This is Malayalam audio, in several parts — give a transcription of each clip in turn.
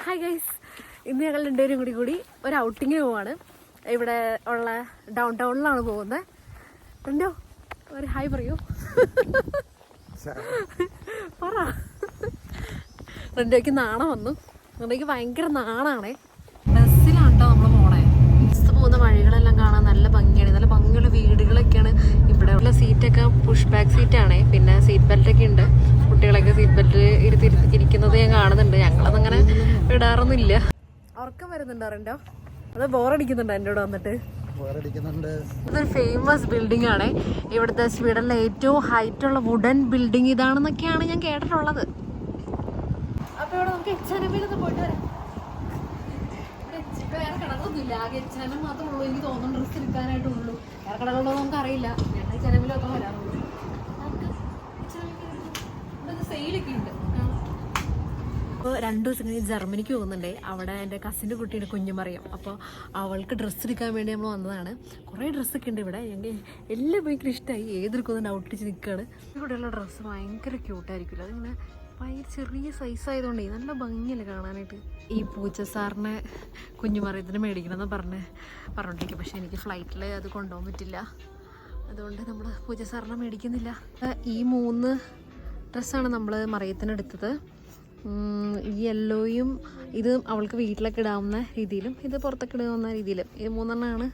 ഹായ് ഗൈസ്, ഇന്ന് ഞങ്ങൾ രണ്ടുപേരും കൂടി ഒരു ഔട്ടിങ്ങിന് പോവാണ്. ഇവിടെ ഉള്ള ഡൗൺ ടൗണിലാണ് പോകുന്നത്. എന്തോ ഒരു ഹായ് പറയൂ. പറ. റെൻഡോയ്ക്ക് നാണം വന്നു. റെൻഡോയ്ക്ക് ഭയങ്കര നാണാണേ. ബസ്സിലാണ് കേട്ടോ നമ്മൾ പോണേ. ബസ് പോകുന്ന വഴികളെല്ലാം കാണാൻ നല്ല ഭംഗിയാണ്. നല്ല ഭംഗിയുള്ള വീടുകളൊക്കെയാണ്. ഇവിടെ ഉള്ള സീറ്റൊക്കെ പുഷ് ബാക്ക് സീറ്റാണേ. പിന്നെ സീറ്റ് ബെൽറ്റ് ഒക്കെ ഉണ്ട്. കുട്ടികളൊക്കെ സീറ്റ് ബെൽറ്റ് ഇരിക്കുന്നത് ഞാൻ കാണുന്നുണ്ട്. ഞങ്ങളതങ്ങനെ ഇടാറൊന്നുമില്ല. ഉറക്കം വരുന്നുണ്ടോ റെൻഡോ? അത് ബോറടിക്കുന്നുണ്ടോ എൻ്റെ കൂടെ വന്നിട്ട്? ഇതൊരു ഫേമസ് ബിൽഡിംഗ് ആണ്. ഇവിടുത്തെ സ്വീഡനിലെ ഏറ്റവും ഹൈറ്റുള്ള വുഡൻ ബിൽഡിംഗ് ഇതാണെന്നൊക്കെയാണ് ഞാൻ കേട്ടിട്ടുള്ളത്. അപ്പൊ ഇവിടെ നമുക്ക് എച്ചാനമ്മയിലൊന്ന് പോയിട്ട് വരാം. വേറെ കടകളൊന്നുമില്ല, ആകെ എച്ചാനം മാത്രമേ ഉള്ളൂ. എനിക്ക് തോന്നുന്നു ഡ്രസ്സ് എടുക്കാനായിട്ടുള്ളൂ. വേറെ കടകളുണ്ടോ നമുക്ക് അറിയില്ല. ഞാൻ എച്ചാനമ്മിലൊക്കെ വരാറുള്ളൂ. സെയിലൊക്കെ ഉണ്ട്. അപ്പോൾ 2 ദിവസം കഴിഞ്ഞ് ജർമ്മനിക്ക് പോകുന്നുണ്ടേ. അവിടെ എൻ്റെ കസിൻ്റെ കുട്ടിയുടെ കുഞ്ഞുമറിയം. അപ്പോൾ അവൾക്ക് ഡ്രസ്സ് എടുക്കാൻ വേണ്ടി നമ്മൾ വന്നതാണ്. കുറേ ഡ്രസ്സൊക്കെ ഉണ്ട് ഇവിടെ. ഞങ്ങൾ എല്ലാം ഭയങ്കര ഇഷ്ടമായി. ഏതെടുക്കുമെന്ന് ഔട്ടിച്ച് നിൽക്കുകയാണ്. ഇവിടെയുള്ള ഡ്രസ്സ് ഭയങ്കര ക്യൂട്ടായിരിക്കില്ല. അതിങ്ങനെ ഭയങ്കര ചെറിയ സൈസായതുകൊണ്ടേ നല്ല ഭംഗിയല്ലേ കാണാനായിട്ട്. ഈ പൂച്ച സാറിനെ കുഞ്ഞുമറിയത്തിന് മേടിക്കണമെന്ന് പറഞ്ഞോണ്ടിരിക്കും. പക്ഷേ എനിക്ക് ഫ്ലൈറ്റിൽ അത് കൊണ്ടുപോകാൻ പറ്റില്ല. അതുകൊണ്ട് നമ്മൾ പൂച്ച സാറിനെ മേടിക്കുന്നില്ല. ഈ 3 ഡ്രസ്സാണ് നമ്മൾ മറിയത്തിന് എടുത്തത്. ഈ യെല്ലോയും ഇത് അവൾക്ക് വീട്ടിലൊക്കെ ഇടാവുന്ന രീതിയിലും ഇത് പുറത്തൊക്കെ ഇടാവുന്ന രീതിയിലും ഈ 3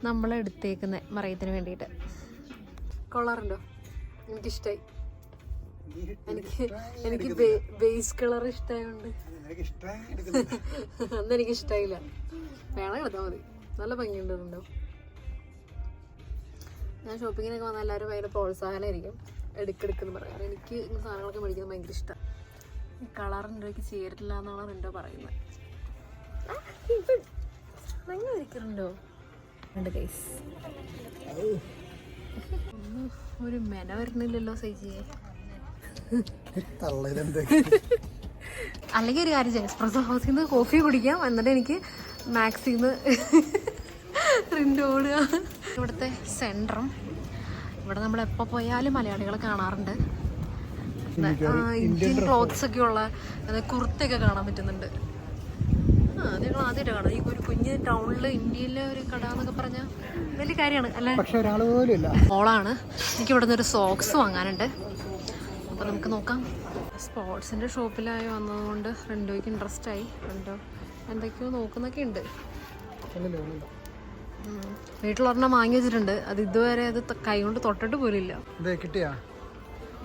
നമ്മൾ എടുത്തേക്കുന്നത് മറിയത്തിന് വേണ്ടിയിട്ട്. കൊള്ളാറുണ്ടോ? എനിക്കിഷ്ടമായി. എനിക്ക് ബേസ് കളർ ഇഷ്ടമായതുകൊണ്ട് അന്ന് എനിക്ക് ഇഷ്ടമായില്ല. വേണം എടുത്താൽ മതി. നല്ല ഭംഗിയുണ്ടോ? ഞാൻ ഷോപ്പിങ്ങിനൊക്കെ വന്നാൽ എല്ലാവരും ഭയങ്കര പ്രോത്സാഹനമായിരിക്കും. എടുക്കെടുക്കെന്ന് പറയാം. എനിക്ക് ഇങ്ങനെ സാധനങ്ങളൊക്കെ മേടിക്കുന്നത് ഭയങ്കര ഇഷ്ടമാണ്. ഈ കളറിൻ്റെ എനിക്ക് ചേരില്ല എന്നാണ് റെൻഡോ പറയുന്നത്. ഭയങ്കര ഇരിക്കുന്നുണ്ടോ? രണ്ട് കേസ് ഒന്നും ഒരു മെന വരുന്നില്ലല്ലോ സൈജിയെ. അല്ലെങ്കിൽ ഒരു കാര്യം ചെയ്യാം, എക്സ്പ്രസ് ഹൗസിൽ നിന്ന് കോഫി കുടിക്കാം. എന്നിട്ട് എനിക്ക് മാക്സിൽ നിന്ന് റിൻഡ് ഓടുക. ഇവിടുത്തെ സെൻറ്ററും ഇവിടെ നമ്മൾ എപ്പോൾ പോയാലും മലയാളികളെ കാണാറുണ്ട്. ഇന്ത്യൻ ക്ലോത്ത്സ് ഒക്കെ ഉള്ള കുർത്തയൊക്കെ കാണാൻ പറ്റുന്നുണ്ട്. നിങ്ങൾ ആദ്യമായിട്ട് കാണാം. ഈ ഒരു കുഞ്ഞ് ടൗണിൽ ഇന്ത്യയിലെ ഒരു കട എന്നൊക്കെ പറഞ്ഞാൽ വലിയ കാര്യമാണ് അല്ലേ? മോളാണ്. എനിക്ക് ഇവിടെ നിന്നൊരു സോക്സ് വാങ്ങാനുണ്ട്. അപ്പോൾ നമുക്ക് നോക്കാം. സ്പോർട്സിൻ്റെ ഷോപ്പിലായി വന്നതുകൊണ്ട് റെൻഡോയ്ക്ക് ഇൻട്രസ്റ്റ് ആയി. റെൻഡോ എന്തൊക്കെയോ നോക്കുന്നൊക്കെ ഉണ്ട്. വീട്ടിലൊരെണ്ണം വാങ്ങി വെച്ചിട്ടുണ്ട്. അത് ഇതുവരെ അത് കൈ കൊണ്ട് തൊട്ടിട്ട് പോലും ഇല്ല.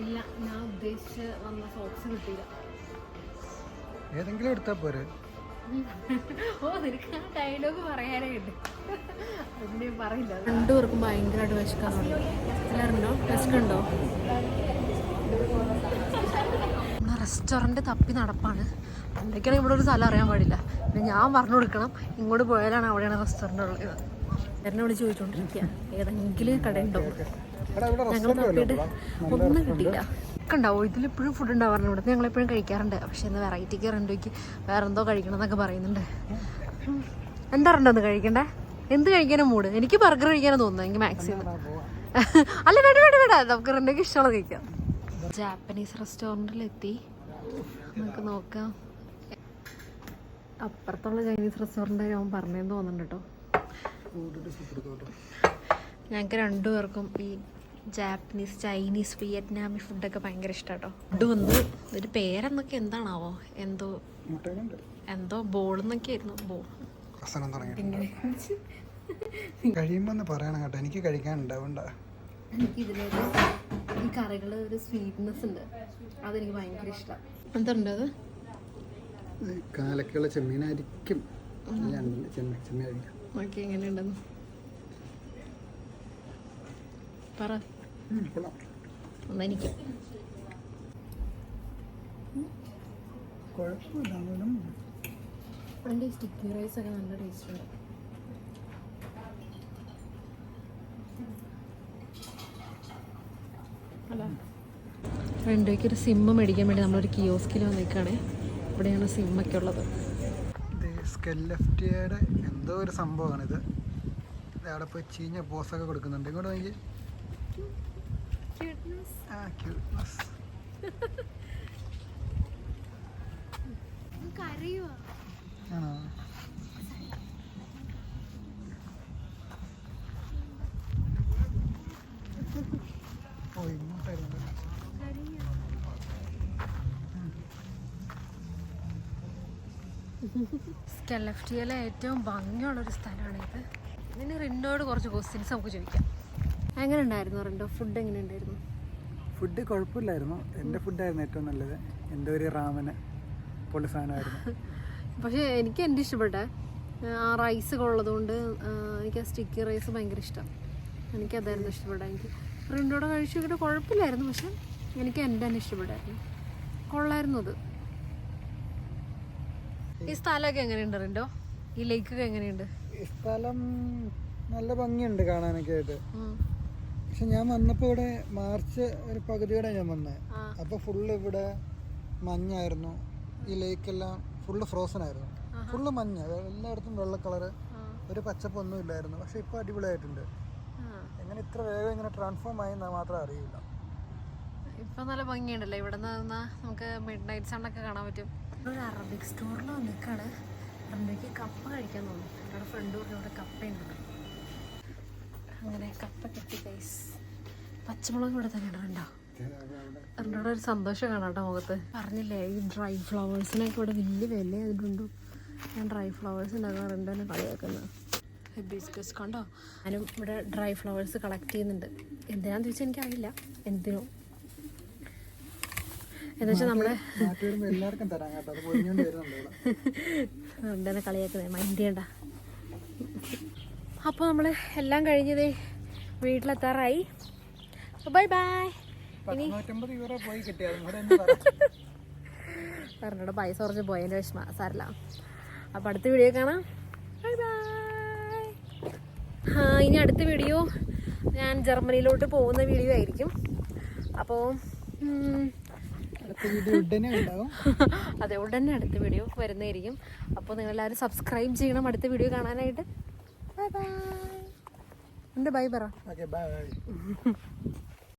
ഇല്ല, ഞാൻ ഉദ്ദേശിച്ച് വന്ന സോക്സ് കിട്ടിയില്ല. ഏതെങ്കിലും എടുത്താ പോരെ? ഓ, നിനക്ക് ആ ഡയലോഗ് പറയാനേ ഉണ്ട്. അതിന് പറയില്ല. 2 പേർക്കും ഭയങ്കരമായിട്ട് വിശക്കാറുണ്ടോ? വിശക്കുണ്ടോ? നമ്മളെ റെസ്റ്റോറൻറ്റ് തപ്പി നടപ്പാണ്. എന്തൊക്കെയാണ് ഇവിടെ ഒരു സ്ഥലം അറിയാൻ പാടില്ല. പിന്നെ ഞാൻ പറഞ്ഞു കൊടുക്കണം ഇങ്ങോട്ട് പോയാലാണ് അവിടെയാണ് റെസ്റ്റോറൻറ്റ് ഉള്ളത്. എന്നെ വിളിച്ച് ചോദിച്ചുകൊണ്ടിരിക്കുക ഏതെങ്കിലും കടയുണ്ടോ. ഞങ്ങൾ തപ്പിയിട്ട് ഒന്നും കിട്ടിയില്ല. ഒക്കെ ഉണ്ടാവും. ഇതിലെപ്പോഴും ഫുഡ് ഉണ്ടാവാറുണ്ട്. ഇവിടെ ഞങ്ങളെപ്പോഴും കഴിക്കാറുണ്ട്. പക്ഷെ ഇന്ന് വെറൈറ്റിക്ക് റെൻഡോയ്ക്ക് വേറെ എന്തോ കഴിക്കണം എന്നൊക്കെ പറയുന്നുണ്ട്. എന്താ റെൻഡോ കഴിക്കണ്ടേ? എന്ത് കഴിക്കാനും മൂഡ്? എനിക്ക് ബർഗർ കഴിക്കാനും തോന്നുന്നു. എനിക്ക് മാക്സിമം അല്ല വേണ്ട നമുക്ക് റെൻഡോയ്ക്ക് ഇഷ്ടമുള്ളത് കഴിക്കാം. ജാപ്പനീസ് റെസ്റ്റോറൻറ്റിലെത്തി. നമുക്ക് നോക്കാം. അപ്പുറത്തുള്ള ചൈനീസ് റെസ്റ്റോറൻറ്റ് അവൻ പറഞ്ഞതെന്ന് തോന്നുന്നുണ്ട് കേട്ടോ. ഞങ്ങൾക്ക് 2 പേർക്കും ഈ ജാപ്പനീസ്, ചൈനീസ്, വിയറ്റ്നാമി ഫുഡൊക്കെ ഭയങ്കര ഇഷ്ടം കേട്ടോ. ഫുഡ് വന്ന് ഒരു പേരെന്നൊക്കെ എന്താണാവോ, എന്തോ ബോളെന്നൊക്കെ ആയിരുന്നു. കഴിയുമ്പോ പറയണം കേട്ടോ, എനിക്ക് കഴിക്കാനുണ്ടാവണ്ട. എനിക്ക് ഇതിലൊരു ഈ കറികൾ ഒരു സ്വീറ്റ്നെസ് ഉണ്ട്, അതെനിക്ക് ഭയങ്കര ഇഷ്ടമാണ്. എന്തുണ്ട് അത്? കാലക്കുള്ള ചെമ്മീനായിരിക്കും. ഓക്കെ, എങ്ങനെയുണ്ടെന്ന് പറ. ഒന്നെനിക്ക് എൻ്റെ സ്റ്റിക്കി റൈസ് ഒക്കെ നല്ല ടേസ്റ്റ് ഉണ്ട്. അല്ല, രണ്ടോയ്ക്ക് ഒരു സിമ്മ് മേടിക്കാൻ വേണ്ടി നമ്മളൊരു കിയോസ്കിൽ വന്നേക്കാണ്. ഇവിടെയാണ് സിമ്മൊക്കെ ഉള്ളത്. സ്കെല്ലഫ്റ്റിയുടെ എന്തോ ഒരു സംഭവമാണിത്. അവിടെ പോയി ചീഞ്ഞ പോസൊക്കെ കൊടുക്കുന്നുണ്ട്. ഇങ്ങോട്ട് നോക്കി. ആണോ? ഓ ഇങ്ങോട്ടായിരുന്നു. സ്കെലഫ്റ്റിയിലെ ഏറ്റവും ഭംഗിയുള്ളൊരു സ്ഥലമാണ് ഇത്. ഇനി റിൻഡോട് കുറച്ച് ക്വസ്റ്റ്യൻസ് നമുക്ക് ചോദിക്കാം. എങ്ങനെ ഉണ്ടായിരുന്നു റിൻഡോ? ഫുഡ് എങ്ങനെ ഉണ്ടായിരുന്നു? ഫുഡ് കുഴപ്പമില്ലായിരുന്നു. എൻ്റെ ഫുഡായിരുന്നു ഏറ്റവും നല്ലത്. എൻ്റെ ഒരു റാമന് പൊളി സാധനമായിരുന്നു. പക്ഷേ എനിക്ക് എൻ്റെ ഇഷ്ടപ്പെട്ട ആ റൈസ് ഉള്ളതുകൊണ്ട് എനിക്ക് ആ സ്റ്റിക്കി റൈസ് ഭയങ്കര ഇഷ്ടം. എനിക്കതായിരുന്നു ഇഷ്ടപ്പെട്ട. എനിക്ക് റിൻഡോടെ കഴിച്ചു നോക്കിയിട്ട് കുഴപ്പമില്ലായിരുന്നു, പക്ഷെ എനിക്ക് എൻ്റെ തന്നെ ഇഷ്ടപ്പെട്ടായിരുന്നു. കൊള്ളായിരുന്നു അത്. ഈ സ്ഥലമൊക്കെ എങ്ങനെയുണ്ട് റിൻഡോ? ഈ ലേക്കൊക്കെ എങ്ങനെയുണ്ട്? ഈ സ്ഥലം നല്ല ഭംഗിയുണ്ട് കാണാനൊക്കെ ആയിട്ട്. പക്ഷെ ഞാൻ വന്നപ്പോൾ ഇവിടെ മാർച്ച് ഒരു പകുതിയോടെ ഞാൻ വന്നത്. അപ്പോൾ ഫുള്ള് ഇവിടെ മഞ്ഞായിരുന്നു. ഈ ലേക്കെല്ലാം ഫുള്ള് ഫ്രോസൺ ആയിരുന്നു. ഫുള്ള് മഞ്ഞ്, എല്ലായിടത്തും വെള്ള കളറ്, ഒരു പച്ചപ്പൊന്നും ഇല്ലായിരുന്നു. പക്ഷെ ഇപ്പോൾ അടിപൊളിയായിട്ടുണ്ട്. എങ്ങനെ ഇത്ര വേഗം ഇങ്ങനെ ട്രാൻസ്ഫോം ആയെന്ന് മാത്രം അറിയില്ല. ഇപ്പം നല്ല ഭംഗിയുണ്ടല്ലോ. ഇവിടെ നിന്ന് നമുക്ക് മിഡ് നൈറ്റ് സണ്ണൊക്കെ കാണാൻ പറ്റും. ഒരു അറബിക് സ്റ്റോറിൽ നിൽക്കാണ്. അറബിക്ക് കപ്പ കഴിക്കാൻ തോന്നും. ഇവിടെ ഫ്രണ്ട് ഇവിടെ കപ്പയുണ്ട്. അങ്ങനെ കപ്പ കിട്ടി ഗൈസ്. പച്ചമുളക് ഇവിടെ തന്നെ ഇടണ്ടോ? അതിൻ്റെ ഒരു സന്തോഷം കാണാം കേട്ടോ മുഖത്ത്. പറഞ്ഞില്ലേ ഈ ഡ്രൈ ഫ്ലവേഴ്സിനൊക്കെ ഇവിടെ വലിയ വില അതിലുണ്ടോ? ഞാൻ ഡ്രൈ ഫ്ലവേഴ്സ് ഉണ്ടാക്കാറുണ്ട് തന്നെ കളിയാക്കുന്നത്. ഹെബിസ്കസ് കണ്ടോ? ഞാനും ഇവിടെ ഡ്രൈ ഫ്ലവേഴ്സ് കളക്ട് ചെയ്യുന്നുണ്ട്. എന്തിനാന്ന് ചോദിച്ചാൽ എനിക്കറിയില്ല എന്തിനോ. എന്താ വെച്ചാൽ നമ്മുടെ എല്ലാവർക്കും തരാം കേട്ടോ. അത് പൊളിഞ്ഞോണ്ട് വരുന്നുണ്ട്. എന്താണ് കളിയാക്കുന്നത്? മൈൻഡ് ചെയ്യണ്ട. അപ്പോൾ നമ്മൾ എല്ലാം കഴിഞ്ഞതേ വീട്ടിലെത്താറായി. Bye bye. ഇനി പറഞ്ഞോട് പൈസ കുറച്ച് പോയതിൻ്റെ വിഷമ സാരല്ല. അപ്പോൾ അടുത്ത വീഡിയോ കാണാം. Bye bye. ഇനി അടുത്ത വീഡിയോ ഞാൻ ജർമ്മനിയിലോട്ട് പോകുന്ന വീഡിയോ ആയിരിക്കും. അപ്പോൾ അതെ, ഉടനെ അടുത്ത വീഡിയോ വരുന്നതായിരിക്കും. അപ്പോൾ നിങ്ങളെല്ലാവരും സബ്സ്ക്രൈബ് ചെയ്യണം അടുത്ത വീഡിയോ കാണാനായിട്ട്. Bye bye. എൻ്റെ ബൈ പറ. Okay bye.